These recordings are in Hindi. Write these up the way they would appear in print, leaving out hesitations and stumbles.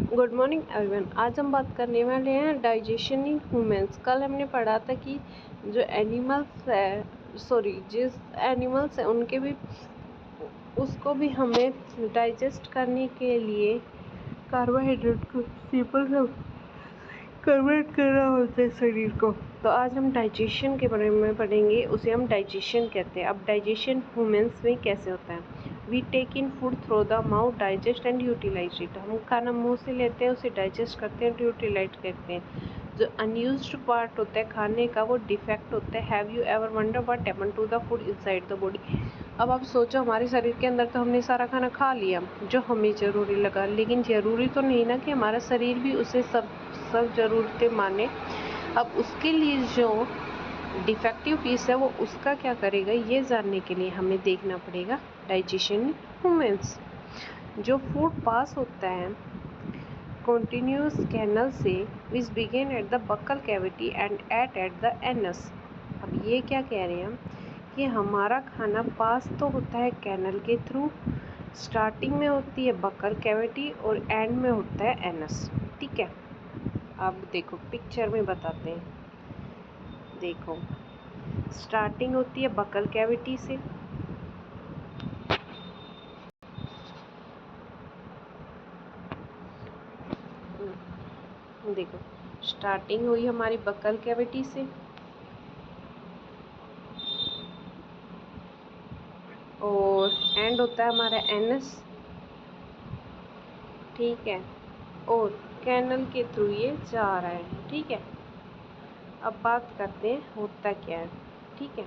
Good morning everyone. आज हम बात करने वाले हैं डाइजेशन इन ह्यूमंस। कल हमने पढ़ा था कि जो एनिमल्स है जिस एनिमल्स हैं उनके भी उसको भी हमें डाइजेस्ट करने के लिए कार्बोहाइड्रेट को सिंपल कन्वर्ट करना होता है शरीर को। तो आज हम डाइजेशन के बारे में पढ़ेंगे, उसे हम डाइजेशन कहते हैं। अब डाइजेशन ह्यूमंस में कैसे होता है? We take in food through the mouth, digest and utilise it. हम खाना मुंह से लेते हैं, उसे डाइजेस्ट करते हैं, यूटिलाइज करते हैं। जो अनयूज्ड पार्ट होता है खाने का वो डिफेक्ट होता है। Have you ever wonder what happened to the food inside the body? अब आप सोचो, हमारे शरीर के अंदर तो हमने सारा खाना खा लिया जो हमें ज़रूरी लगा, लेकिन ज़रूरी तो नहीं ना कि हमारा शरीर भी उसे सब ज़रूरतें माने। अब उसके लिए जो डिफेक्टिव पीस है वो उसका क्या करेगा, ये जानने के लिए हमें देखना पड़ेगा डाइजेशन ह्यूमंस। जो फूड पास होता है continuous canal से which begin at the buccal cavity and at the anus। अब ये क्या कह रहे हैं कि हमारा खाना पास तो होता है कैनल के थ्रू, स्टार्टिंग में होती है बकल कैविटी और एंड में होता है एनस। ठीक है, अब देखो पिक्चर में बताते हैं। देखो, स्टार्टिंग होती है बकल कैविटी से, देखो स्टार्टिंग हुई हमारी बकल कैविटी से और एंड होता है हमारा एनस। ठीक है, और कैनल के थ्रू ये जा रहा है। ठीक है, अब बात करते हैं होता क्या है। ठीक है,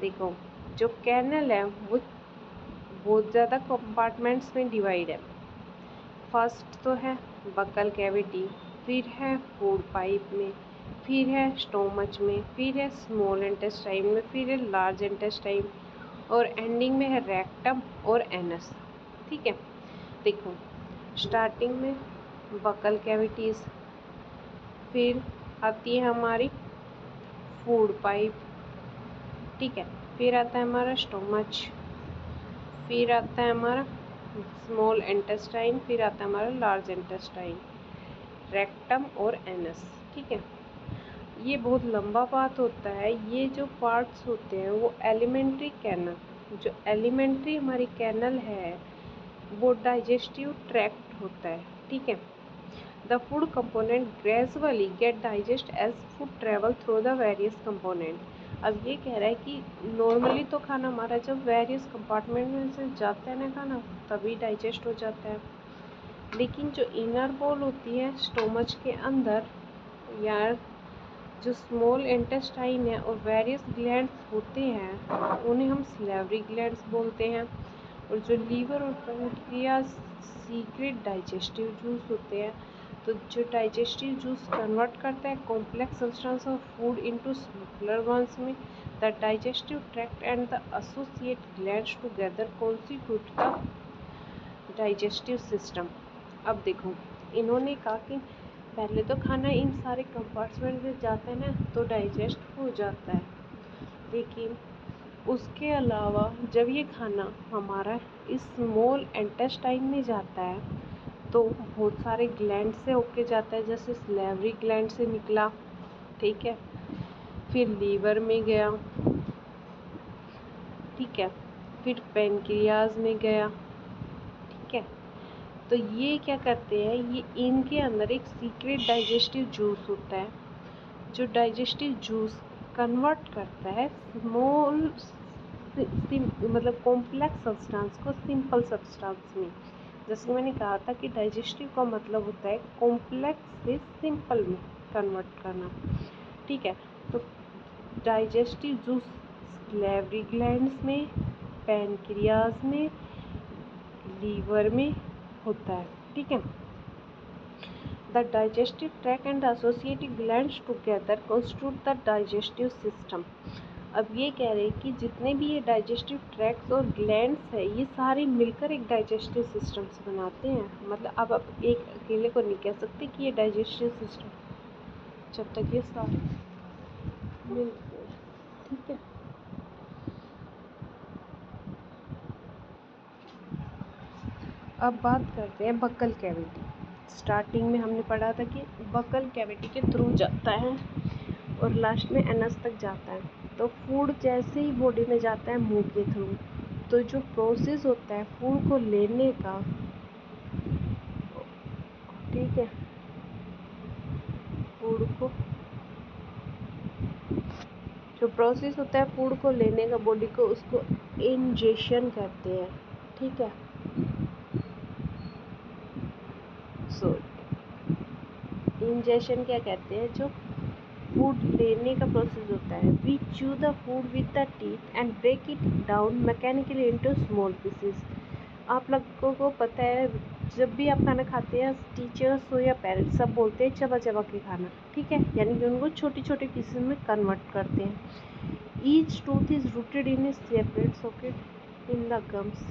देखो जो कैनल है वो बहुत ज़्यादा कंपार्टमेंट्स में डिवाइड है। फर्स्ट तो है बकल कैविटी, फिर है फूड पाइप में, फिर है स्टोमच में, फिर है स्मॉल इंटेस्टाइन में, फिर है लार्ज इंटेस्टाइन और एंडिंग में है रेक्टम और एनस। ठीक है, देखो स्टार्टिंग में बकल कैविटीज़, फिर आती है हमारी फूड पाइप। ठीक है, फिर आता है हमारा स्टोमच, फिर आता है हमारा स्मॉल इंटेस्टाइन, फिर आता है हमारा लार्ज इंटेस्टाइन, रेक्टम और एनस। ठीक है, ये बहुत लंबा पाथ होता है। ये जो पार्ट्स होते हैं वो एलिमेंट्री कैनल, जो एलिमेंट्री हमारी कैनल है वो डाइजेस्टिव ट्रैक्ट होता है। ठीक है, the food component gradually get digest as food travel through the various component. अब ये कह रहा है कि नॉर्मली तो खाना हमारा जब वेरियस कंपार्टमेंट में से जाता है ना खाना, तभी डाइजेस्ट हो जाता है। लेकिन जो इनर वॉल होती है स्टोमच के अंदर, या जो स्मॉल इंटेस्टाइन है और वेरियस ग्लैंड्स होते हैं उन्हें हम सैलिवरी ग्लैंड्स बोलते हैं। और जो लीवर और पैंक्रियाज सीक्रेट डाइजेस्टिव जूस होते हैं, तो जो डाइजेस्टिव जूस कन्वर्ट करता है complex substance of food into smaller ones में। The digestive tract and the associate glands together constitute the digestive system. अब देखो, इन्होंने कहा कि पहले तो खाना इन सारे कंपार्टमेंट में जाता है ना तो डाइजेस्ट हो जाता है, लेकिन उसके अलावा जब ये खाना हमारा इस स्मॉल इंटेस्टाइन में जाता है तो बहुत सारे ग्लैंड से होके जाता है, जैसे सैलिवरी ग्लैंड से निकला। ठीक है, फिर लीवर में गया। ठीक है, फिर पैनक्रियाज में गया। ठीक है, तो ये क्या करते हैं, ये इनके अंदर एक सीक्रेट डाइजेस्टिव जूस होता है जो डाइजेस्टिव जूस कन्वर्ट करता है स्मॉल मतलब कॉम्प्लेक्स सब्सटेंस को सिंपल सब्सटेंस में। जैसे मैंने कहा था कि डाइजेस्टिव का मतलब होता है कॉम्प्लेक्स से सिंपल में कन्वर्ट करना। ठीक है, तो डाइजेस्टिव जूस सैलिवरी ग्लैंड्स में, पैनक्रियाज में, लीवर में होता है। ठीक है, the digestive tract and associated glands together constitute the digestive system. अब ये कह रहे हैं कि जितने भी ये डाइजेस्टिव ट्रैक्ट्स और ग्लैंड्स है ये सारे मिलकर एक डाइजेस्टिव सिस्टम्स बनाते हैं। मतलब अब आप एक अकेले को नहीं कह सकते कि ये डाइजेस्टिव सिस्टम, जब तक ये सारे मिलते हैं। ठीक है, अब बात करते हैं बकल कैविटी। स्टार्टिंग में हमने पढ़ा था कि बकल कैविटी के थ्रू जाता है और लास्ट में एनस तक जाता है। तो फूड जैसे ही बॉडी में जाता है मुंह के थ्रू, तो जो प्रोसेस होता है फूड को लेने का, ठीक है, फूड को जो प्रोसेस होता है फूड को लेने का बॉडी को, उसको इंजेशन कहते हैं, ठीक है। सो इंजेशन क्या कहते हैं, जो फूड लेने का प्रोसेस होता है। We chew the food with the teeth and break it down mechanically into small pieces. आप लोगों को पता है, जब भी आप खाना खाते हैं, टीचर्स हो या पेरेंट्स सब बोलते हैं चबा चबा के खाना, ठीक है, यानी कि उनको छोटे छोटे पीसेस में कन्वर्ट करते हैं। Each tooth is rooted in A separate socket in the gums.